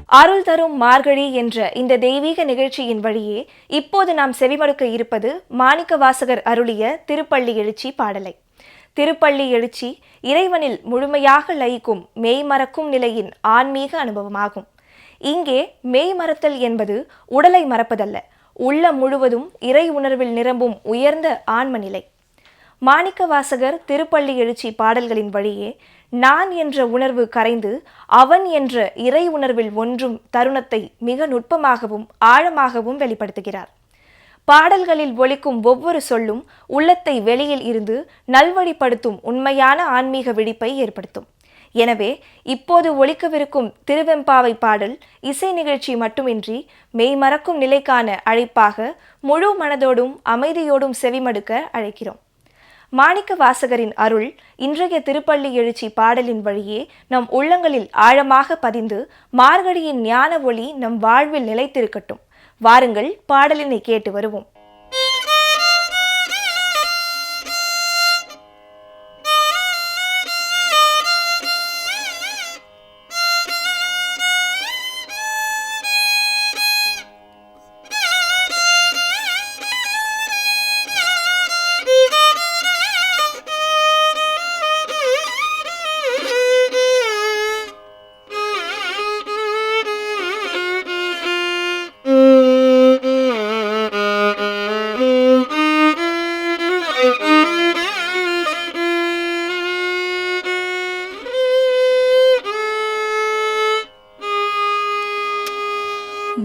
அருள் தரும் மார்கழி என்ற இந்த தெய்வீக நிகழ்ச்சியின் வழியே இப்போது நாம் செவிமடுக்க இருப்பது மாணிக்கவாசகர் அருளிய திருப்பள்ளி எழுச்சி பாடலை. திருப்பள்ளி எழுச்சி இறைவனில் முழுமையாக லயிக்கும் மெய்மறக்கும் நிலையின் ஆன்மீக அனுபவமாகும். இங்கே மெய் மறத்தல் என்பது உடலை மறப்பதல்ல, உள்ளம் முழுவதும் இறை உணர்வில் நிரம்பும் உயர்ந்த ஆன்ம நிலை. மாணிக்கவாசகர் திருப்பள்ளி எழுச்சி பாடல்களின் வழியே நான் என்ற உணர்வு கரைந்து அவன் என்ற இறை உணர்வில் ஒன்றும் தருணத்தை மிக நுட்பமாகவும் ஆழமாகவும் வெளிப்படுத்துகிறார். பாடல்களில் ஒலிக்கும் ஒவ்வொரு சொல்லும் உள்ளத்தை வெளியில் இருந்து நல்வழிப்படுத்தும் உண்மையான ஆன்மீக விழிப்பை ஏற்படுத்தும். எனவே இப்போது ஒலிக்கவிருக்கும் திருவெம்பாவை பாடல் இசை நிகழ்ச்சி மட்டுமின்றி மெய்மறக்கும் நிலைக்கான அழைப்பாக முழு மனதோடும் அமைதியோடும் செவிமடுக்க அழைக்கிறோம். மாணிக்கவாசகரின் அருள் இன்றைய திருப்பள்ளி எழுச்சி பாடலின் வழியே நம் உள்ளங்களில் ஆழமாக பதிந்து மார்கழியின் ஞான ஒளி நம் வாழ்வில் நிலைத்திருக்கட்டும். வாருங்கள், பாடலினை கேட்டு வருவோம்.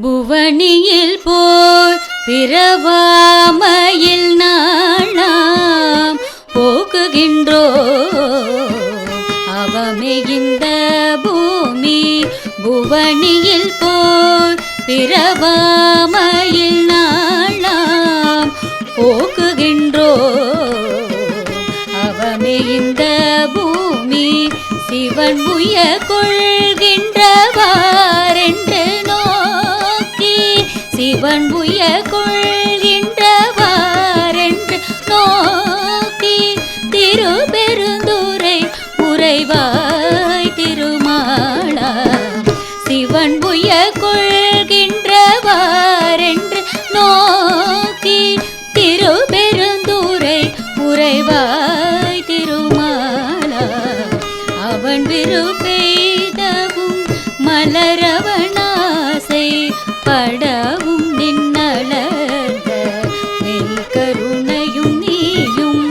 புவனியில் போய் பிறவாமையில் நாளாம் போக்குகின்றோ அவமே இந்த பூமி. புவனியில் போய் பிறவாமையில் நாளாம் போக்குகின்றோ அவமே இந்த பூமி. சிவன் உய கொள்கின்றவாரென்று சிவன் உய கொள்கின்றவாரென்று நோக்கி திருப்பெருந்துறை உறைவாய் திருமாலா. சிவன் உய கொள்கின்றவாரென்று நோக்கி திருப்பெருந்துறை உறைவாய் திருமாலா. அவன் விருப்பெய்தவும் மலரவனாசை படவும் நின்னளந்த மெய்கருணையும் நீயும்.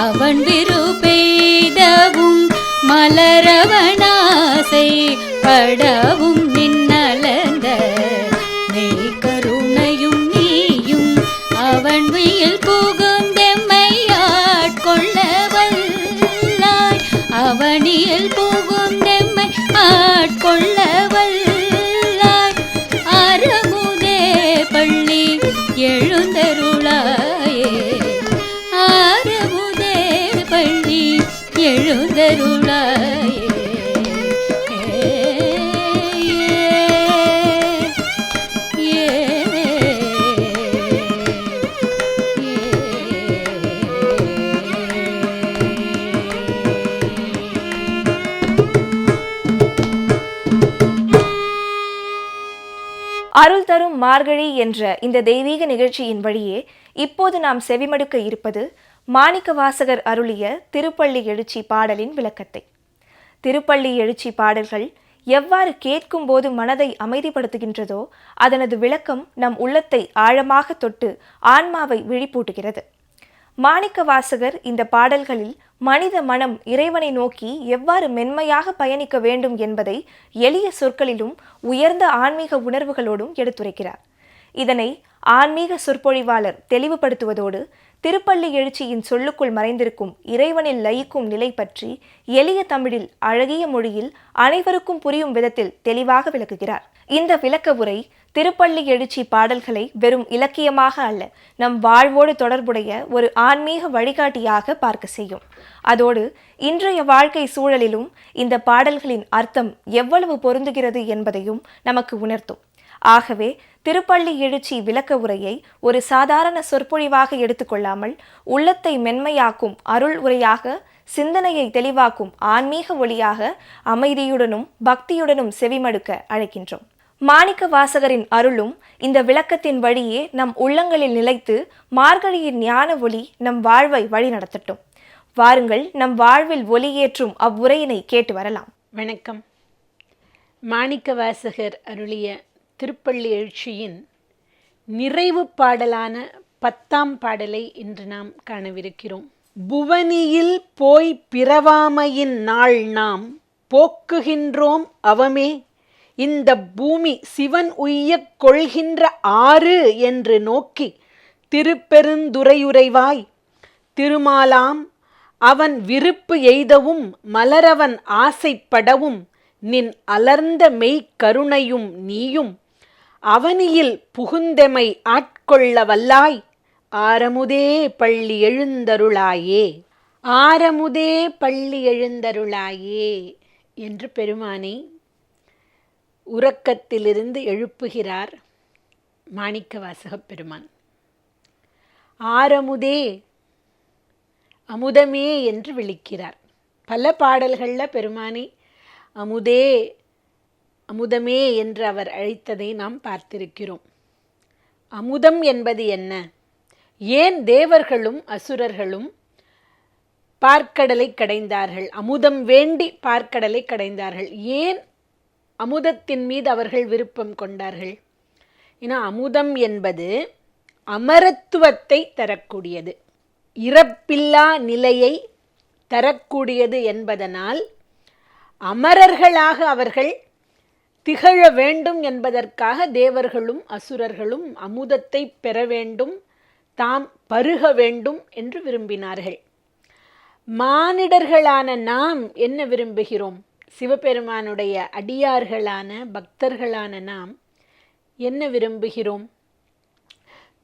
அவன் விருப்பெய்தவும் மலரவனாசை படவும் நின்னளந்த மெய்கருணையும் நீயும். அவன் வியல் புகுந்தெம்மையாட்கொள்ள வல்லாய். அவனியல் புகுந்தெம்மை ஆட்கொள்ள வல்லாய். அறமுதே பள்ளி எழுந்தருளாயே. ஆரமுதே பள்ளி எழுந்தருளாயே. அருள் தரும் மார்கழி என்ற இந்த தெய்வீக நிகழ்ச்சியின் வழியே இப்போது நாம் செவிமடுக்க இருப்பது மாணிக்கவாசகர் அருளிய திருப்பள்ளி எழுச்சி பாடலின் விளக்கத்தை. திருப்பள்ளி எழுச்சி பாடல்கள் எவ்வாறு கேட்கும் போது மனதை அமைதிப்படுத்துகின்றதோ அதனது விளக்கம் நம் உள்ளத்தை ஆழமாக தொட்டு ஆன்மாவை விழிப்பூட்டுகிறது. மாணிக்கவாசகர் இந்த பாடல்களில் மனித மனம் இறைவனை நோக்கி எவ்வாறு மென்மையாக பயணிக்க வேண்டும் என்பதை எளிய சொற்களிலும் உயர்ந்த ஆன்மீக உணர்வுகளோடும் எடுத்துரைக்கிறார். இதனை ஆன்மீக சொற்பொழிவாளர் தெளிவுபடுத்துவதோடு திருப்பள்ளி எழுச்சியின் சொல்லுக்குள் மறைந்திருக்கும் இறைவனில் லயிக்கும் நிலை பற்றி எளிய தமிழில் அழகிய மொழியில் அனைவருக்கும் புரியும் விதத்தில் தெளிவாக விளக்குகிறார். இந்த விளக்க உரை திருப்பள்ளி எழுச்சி பாடல்களை வெறும் இலக்கியமாக அல்ல, நம் வாழ்வோடு தொடர்புடைய ஒரு ஆன்மீக வழிகாட்டியாக பார்க்க செய்யும். அதோடு இன்றைய வாழ்க்கை சூழலிலும் இந்த பாடல்களின் அர்த்தம் எவ்வளவு பொருந்துகிறது என்பதையும் நமக்கு உணர்த்தும். ஆகவே திருப்பள்ளி எழுச்சி விளக்க உரையை ஒரு சாதாரண சொற்பொழிவாக எடுத்துக்கொள்ளாமல் உள்ளத்தை மென்மையாக்கும் அருள் உரையாக, சிந்தனையை தெளிவாக்கும் ஆன்மீக ஒளியாக அமைதியுடனும் பக்தியுடனும் செவிமடுக்க அழைக்கின்றோம். மாணிக்க வாசகரின் அருளும் இந்த விளக்கத்தின் வழியே நம் உள்ளங்களில் நிலைத்து மார்கழியின் ஞான ஒளி நம் வாழ்வை வழி நடத்தட்டும். வாருங்கள், நம் வாழ்வில் ஒளியேற்றும் அவ்வுரையினை கேட்டு வரலாம். வணக்கம். மாணிக்க வாசகர் அருளிய திருப்பள்ளி எழுச்சியின் நிறைவு பாடலான 10ஆம் பாடலை இன்று நாம் காணவிருக்கிறோம். புவனியில் போய் பிறவாமையின் நாள் நாம் போக்குகின்றோம் அவமே, இந்த பூமி சிவன் உய்யக் கொள்கின்ற ஆறு என்று நோக்கி திருப்பெருந்துறையுறைவாய் திருமாலாம் அவன் விருப்பு எய்தவும் மலரவன் ஆசைப்படவும் நின் அலர்ந்த மெய் கருணையும் நீயும் அவனியில் புகுந்தெமை ஆட்கொள்ள வல்லாய், ஆரமுதே பள்ளி எழுந்தருளாயே, ஆரமுதே பள்ளி எழுந்தருளாயே என்று பெருமானை உறக்கத்திலிருந்து எழுப்புகிறார் மாணிக்க வாசகப் பெருமான். ஆரமுதே, அமுதமே என்று விളിக்கிறார். பல பாடல்களில் பெருமானை அமுதே அமுதமே என்று அவர் அழைத்ததை நாம் பார்த்திருக்கிறோம். அமுதம் என்பது என்ன? ஏன் தேவர்களும் அசுரர்களும் பார்க்கடலை கடைந்தார்கள்? அமுதம் வேண்டி பார்க்கடலை கடைந்தார்கள். ஏன் அமுதத்தின் மீது அவர்கள் விருப்பம் கொண்டார்கள்? ஏன்னா அமுதம் என்பது அமரத்துவத்தை தரக்கூடியது, இறப்பில்லா நிலையை தரக்கூடியது என்பதனால் அமரர்களாக அவர்கள் திகழ வேண்டும் என்பதற்காக தேவர்களும் அசுரர்களும் அமுதத்தை பெற வேண்டும், தாம் பருக வேண்டும் என்று விரும்பினார்கள். மானிடர்களான நாம் என்ன விரும்புகிறோம்? சிவபெருமானுடைய அடியார்களான பக்தர்களான நாம் என்ன விரும்புகிறோம்?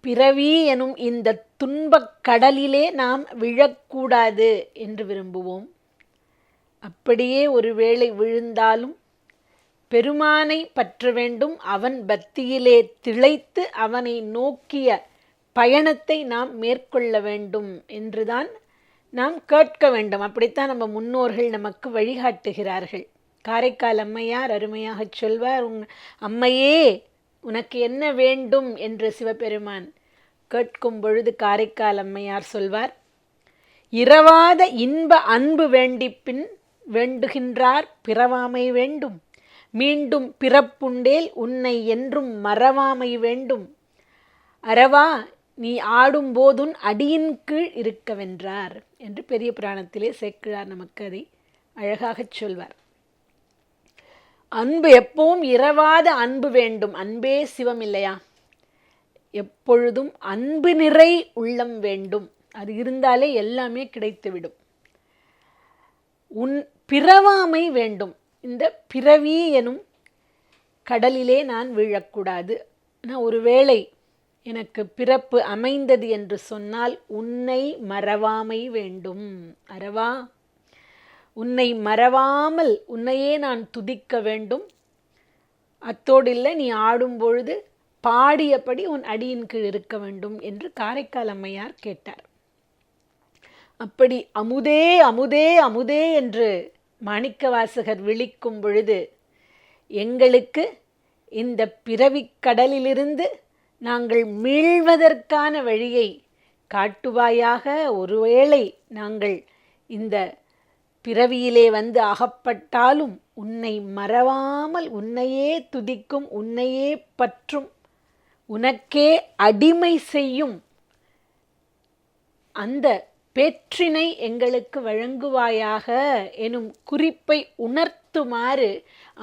பிறவி எனும் இந்த துன்பக் கடலிலே நாம் விழக்கூடாது என்று விரும்புவோம். அப்படியே ஒருவேளை விழுந்தாலும் பெருமானை பற்ற வேண்டும், அவன் பக்தியிலே திளைத்து அவனை நோக்கிய பயணத்தை நாம் மேற்கொள்ள வேண்டும் என்றுதான் நாம் கேட்க வேண்டும். அப்படித்தான் நம்ம முன்னோர்கள் நமக்கு வழிகாட்டுகிறார்கள். காரைக்கால் அம்மையார் அருமையாக சொல்வார், அம்மையே உனக்கு என்ன வேண்டும் என்று சிவபெருமான் கேட்கும் பொழுது காரைக்கால் அம்மையார் சொல்வார், இரவாத இன்ப அன்பு வேண்டிப்பின் வேண்டுகின்றார் பிறவாமை வேண்டும், மீண்டும் பிறப்புண்டேல் உன்னை என்றும் மறவாமை வேண்டும், அரவா நீ ஆடும்போதுன் அடியின் கீழ் இருக்கவென்றார் என்று பெரிய புராணத்திலே சேக்கிழார் நமக்கு அதை அழகாகச் சொல்வார். அன்பு எப்பவும் இரவாத அன்பு வேண்டும். அன்பே சிவம் இல்லையா? எப்பொழுதும் அன்பு நிறை உள்ளம் வேண்டும். அது இருந்தாலே எல்லாமே கிடைத்துவிடும். உன் பிறவாமை வேண்டும். இந்த பிறவி எனும் கடலிலே நான் வீழக்கூடாது. நான் ஒருவேளை எனக்கு பிறப்பு அமைந்தது என்று சொன்னால் உன்னை மறவாமை வேண்டும். அரவா, உன்னை மறவாமல் உன்னையே நான் துதிக்க வேண்டும். அத்தோடு இல்லை, நீ ஆடும் பொழுது பாடியபடி உன் அடியின் கீழ் இருக்க வேண்டும் என்று காரைக்கால் அம்மையார் கேட்டார். அப்படி அமுதே அமுதே அமுதே என்று மாணிக்க வாசகர் விளிக்கும் பொழுது எங்களுக்கு இந்த பிறவிக் கடலிலிருந்து நாங்கள் மீள்வதற்கான வழியை காட்டுவாயாக. ஒருவேளை நாங்கள் இந்த பிறவியிலே வந்து அகப்பட்டாலும் உன்னை மறவாமல் உன்னையே துதிக்கும், உன்னையே பற்றும், உனக்கே அடிமை செய்யும் அந்த பேற்றினை எங்களுக்கு வழங்குவாயாக எனும் குறிப்பை உணர்த்துமாறு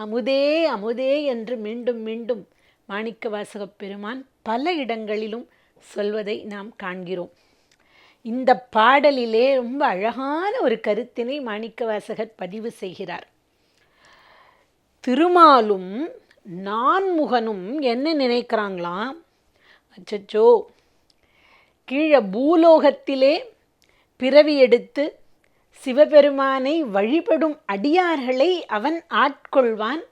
அமுதே அமுதே என்று மீண்டும் மீண்டும் மாணிக்க வாசகப் பெருமான் பல இடங்களிலும் சொல்வதை நாம் காண்கிறோம். இந்த பாடலிலே ரொம்ப அழகான ஒரு கருத்தினை மாணிக்க வாசகர் பதிவு செய்கிறார். திருமாலும் நான்முகனும் என்ன நினைக்கிறாங்களாம், அச்சச்சோ கீழே பூலோகத்திலே பிறவி எடுத்து சிவபெருமானை வழிபடும் அடியார்களை அவன் ஆட்கொள்வான்,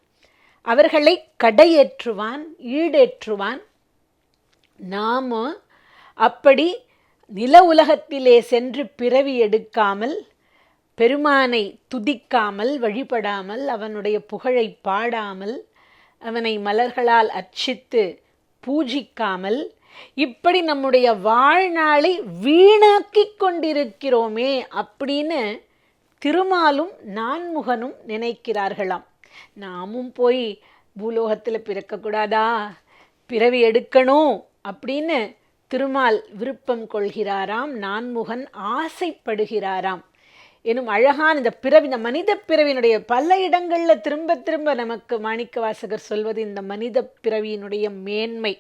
அவர்களை கடையேற்றுவான், ஈடேற்றுவான். நாம அப்படி நில உலகத்திலே சென்று பிறவி எடுக்காமல், பெருமானை துதிக்காமல், வழிபடாமல், அவனுடைய புகழை பாடாமல், அவனை மலர்களால் அர்ச்சித்து பூஜிக்காமல் இப்படி நம்முடைய வாழ்நாளை வீணாக்கி கொண்டிருக்கிறோமே அப்படின்னு திருமாலும் நான்முகனும் நினைக்கிறார்களாம். நாமும் போய் பூலோகத்தில் பிறக்கக்கூடாதா, பிறவி எடுக்கணும் அப்படின்னு திருமால் விருப்பம் கொள்கிறாராம், நான்முகன் ஆசைப்படுகிறாராம். எனும் அழகான இந்த பிறவி, இந்த மனித பிறவியினுடைய பல இடங்களில் திரும்ப திரும்ப நமக்கு மாணிக்கவாசகர் சொல்வது இந்த மனித பிறவியினுடைய மேன்மை.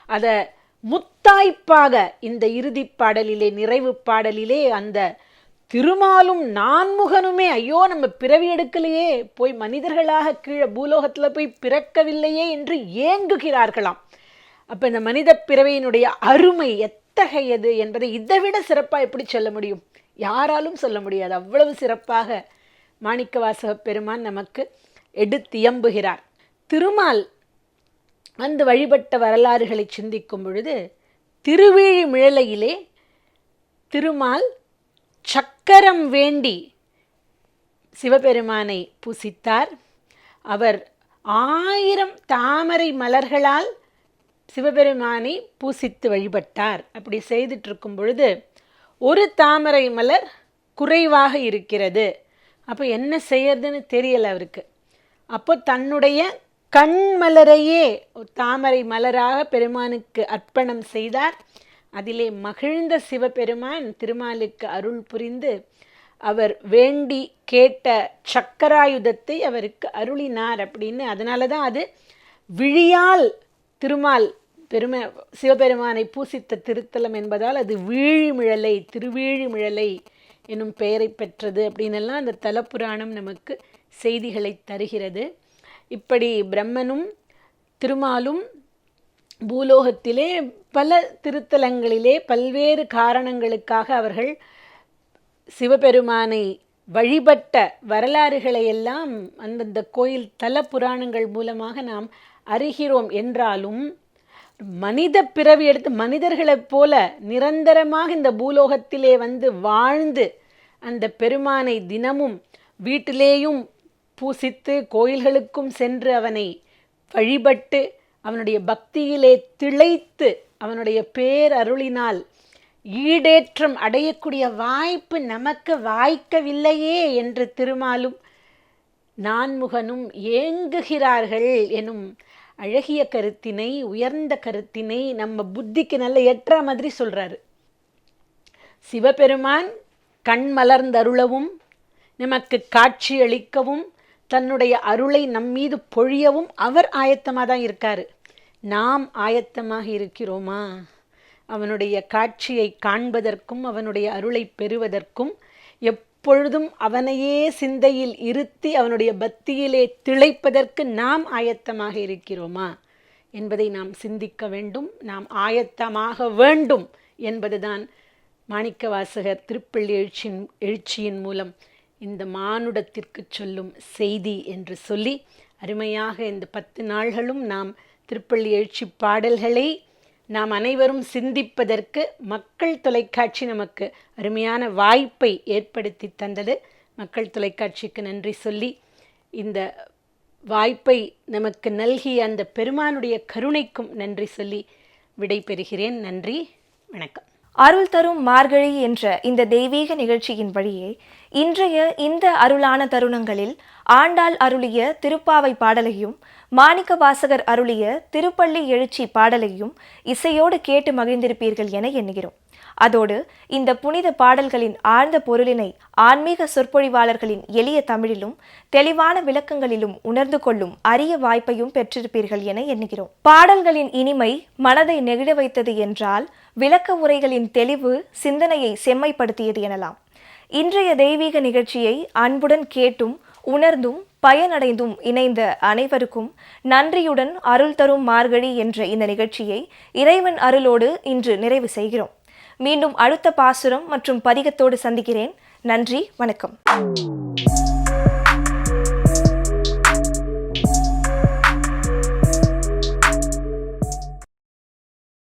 அதை முத்தாய்ப்பாக இந்த இறுதி பாடலிலே, நிறைவு பாடலிலே அந்த திருமாலும் நான்முகனுமே ஐயோ நம்ம பிறவி எடுக்கலையே, போய் மனிதர்களாக கீழே பூலோகத்தில் போய் பிறக்கவில்லையே என்று ஏங்குகிறார்களாம். அப்போ இந்த மனித பிறவியினுடைய அருமை எத்தகையது என்பதை இதைவிட சிறப்பாக எப்படி சொல்ல முடியும்? யாராலும் சொல்ல முடியாது. அவ்வளவு சிறப்பாக மாணிக்கவாசக பெருமான் நமக்கு எடுத்தியம்புகிறார். திருமால் வந்து வழிபட்ட வரலாறுகளை சிந்திக்கும் பொழுது திருவிழிமிழலையிலே திருமால் சக்கரம் வேண்டி சிவபெருமானை பூசித்தார். அவர் 1000 தாமரை மலர்களால் சிவபெருமானை பூசித்து வழிபட்டார். அப்படி செய்துட்டு இருக்கும் பொழுது ஒரு தாமரை மலர் குறைவாக இருக்கிறது. அப்போ என்ன செய்யறதுன்னு தெரியலை அவருக்கு. அப்போ தன்னுடைய கண்மலரையே தாமரை மலராக பெருமானுக்கு அர்ப்பணம் செய்தார். அதிலே மகிழ்ந்த சிவபெருமான் திருமாலுக்கு அருள் புரிந்து அவர் வேண்டி கேட்ட சக்கராயுதத்தை அவருக்கு அருளினார் அப்படின்னு. அதனால தான் அது விழியால் திருமால் சிவபெருமானை பூசித்த திருத்தலம் என்பதால் அது வீழிமிழலை, திருவீழிமிழலை என்னும் பெயரை பெற்றது அப்படின்னெல்லாம் அந்த தலப்புராணம் நமக்கு செய்திகளை தருகிறது. இப்படி பிரம்மனும் திருமாலும் பூலோகத்திலே பல திருத்தலங்களிலே பல்வேறு காரணங்களுக்காக அவர்கள் சிவபெருமானை வழிபட்ட வரலாறுகளை எல்லாம் அந்தந்த கோயில் தல புராணங்கள் மூலமாக நாம் அறிகிறோம். என்றாலும் மனித பிறவி எடுத்து மனிதர்களைப் போல நிரந்தரமாக இந்த பூலோகத்திலே வந்து வாழ்ந்து அந்த பெருமானை தினமும் வீட்டிலேயும் பூசித்து கோயில்களுக்கும் சென்று அவனை வழிபட்டு அவனுடைய பக்தியிலே திளைத்து அவனுடைய பேரருளினால் ஈடேற்றம் அடையக்கூடிய வாய்ப்பு நமக்கு வாய்க்கவில்லையே என்று திருமாலும் நான்முகனும் ஏங்குகிறார்கள் எனும் அழகிய கருத்தினை, உயர்ந்த கருத்தினை நம்ம புத்திக்கு நல்ல ஏற்ற மாதிரி சொல்றாரு. சிவபெருமான் கண் மலர்ந்தருளவும் நமக்கு காட்சி அளிக்கவும் தன்னுடைய அருளை நம்மீது பொழியவும் அவர் ஆயத்தமாக தான் இருக்காரு. நாம் ஆயத்தமாக இருக்கிறோமா? அவனுடைய காட்சியை காண்பதற்கும் அவனுடைய அருளை பெறுவதற்கும் எப்பொழுதும் அவனையே சிந்தையில் இருத்தி அவனுடைய பக்தியிலே திளைப்பதற்கு நாம் ஆயத்தமாக இருக்கிறோமா என்பதை நாம் சிந்திக்க வேண்டும். நாம் ஆயத்தமாக வேண்டும் என்பதுதான் மாணிக்கவாசகர் திருப்பள்ளி எழுச்சியின் மூலம் இந்த மானுடத்திற்கு சொல்லும் செய்தி என்று சொல்லி, அருமையாக இந்த 10 நாள்களும் நாம் திருப்பள்ளி எழுச்சி பாடல்களை நாம் அனைவரும் சிந்திப்பதற்கு மக்கள் தொலைக்காட்சி நமக்கு அருமையான வாய்ப்பை ஏற்படுத்தி தந்தது. மக்கள் தொலைக்காட்சிக்கு நன்றி சொல்லி, இந்த வாய்ப்பை நமக்கு நல்கிய அந்த பெருமானுடைய கருணைக்கும் நன்றி சொல்லி விடை பெறுகிறேன். நன்றி, வணக்கம். அருள் தரும் மார்கழி என்ற இந்த தெய்வீக நிகழ்ச்சியின் வழியே இன்றைய இந்த அருளான தருணங்களில் ஆண்டாள் அருளிய திருப்பாவை பாடலையும் மாணிக்கவாசகர் அருளிய திருப்பள்ளி எழுச்சி பாடலையும் இசையோடு கேட்டு மகிழ்ந்திருப்பீர்கள் என எண்ணுகிறோம். அதோடு இந்த புனித பாடல்களின் ஆழ்ந்த பொருளினை ஆன்மீக சொற்பொழிவாளர்களின் எளிய தமிழிலும் தெளிவான விளக்கங்களிலும் உணர்ந்து கொள்ளும் அரிய வாய்ப்பையும் பெற்றிருப்பீர்கள் என எண்ணுகிறோம். பாடல்களின் இனிமை மனதை நெகிழ வைத்தது என்றால் விளக்க உரைகளின் தெளிவு சிந்தனையை செம்மைப்படுத்தியது எனலாம். இன்றைய தெய்வீக நிகழ்ச்சியை அன்புடன் கேட்டும் உணர்ந்தும் பயனடைந்தும் இணைந்த அனைவருக்கும் நன்றியுடன் அருள் தரும் மார்கழி என்ற இந்த நிகழ்ச்சியை இறைவன் அருளோடு இன்று நிறைவு செய்கிறோம். மீண்டும் அடுத்த பாசுரம் மற்றும் பதிகத்தோடு சந்திக்கிறேன். நன்றி, வணக்கம்.